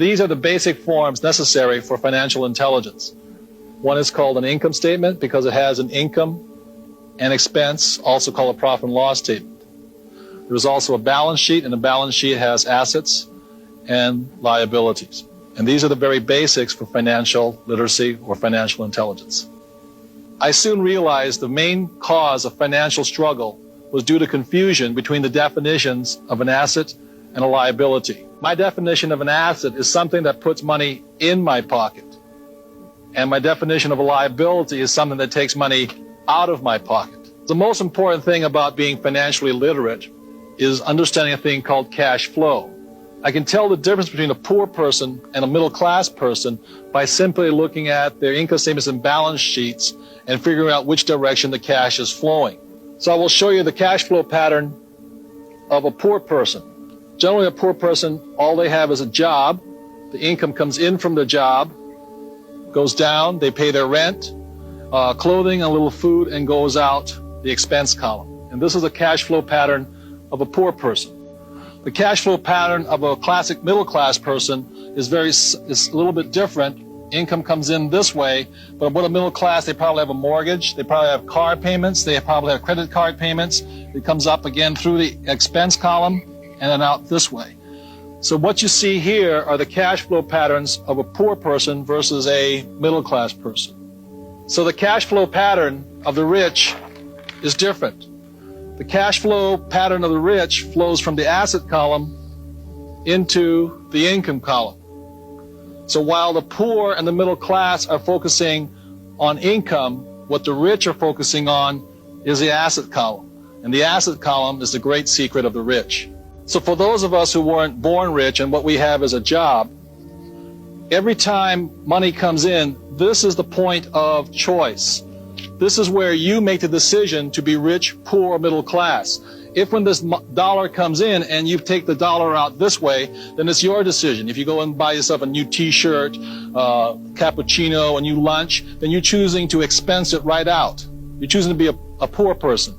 These are the basic forms necessary for financial intelligence. One is called an income statement because it has an income and expense, also called a profit and loss statement. There's also a balance sheet, and the balance sheet has assets and liabilities. And these are the very basics for financial literacy or financial intelligence. I soon realized the main cause of financial struggle was due to confusion between the definitions of an asset and a liability. My definition of an asset is something that puts money in my pocket. And my definition of a liability is something that takes money out of my pocket. The most important thing about being financially literate is understanding a thing called cash flow. I can tell the difference between a poor person and a middle-class person by simply looking at their income statements and balance sheets and figuring out which direction the cash is flowing. So I will show you the cash flow pattern of a poor person. Generally, a poor person, all they have is a job. The income comes in from the job, goes down, they pay their rent, clothing, a little food, and goes out the expense column. And this is a cash flow pattern of a poor person. The cash flow pattern of a classic middle-class person is a little bit different. Income comes in this way, but with a middle class, they probably have a mortgage, they probably have car payments, they probably have credit card payments. It comes up again through the expense column and then out this way. So what you see here are the cash flow patterns of a poor person versus a middle-class person. So the cash flow pattern of the rich is different. The cash flow pattern of the rich flows from the asset column into the income column. So while the poor and the middle class are focusing on income, what the rich are focusing on is the asset column. And the asset column is the great secret of the rich. So for those of us who weren't born rich and what we have is a job, every time money comes in, this is the point of choice. This is where you make the decision to be rich, poor, or middle class. If when this dollar comes in and you take the dollar out this way, then it's your decision. If you go and buy yourself a new t-shirt, cappuccino, a new lunch, then you're choosing to expense it right out. You're choosing to be a poor person.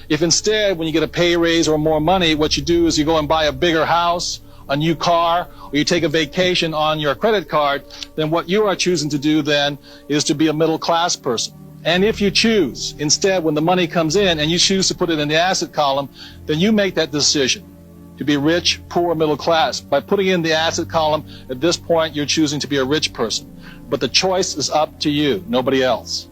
If instead, when you get a pay raise or more money, what you do is you go and buy a bigger house, a new car, or you take a vacation on your credit card, then what you are choosing to do then is to be a middle class person. And if you choose, instead, when the money comes in and you choose to put it in the asset column, then you make that decision to be rich, poor, middle class. By putting in the asset column, at this point, you're choosing to be a rich person. But the choice is up to you, nobody else.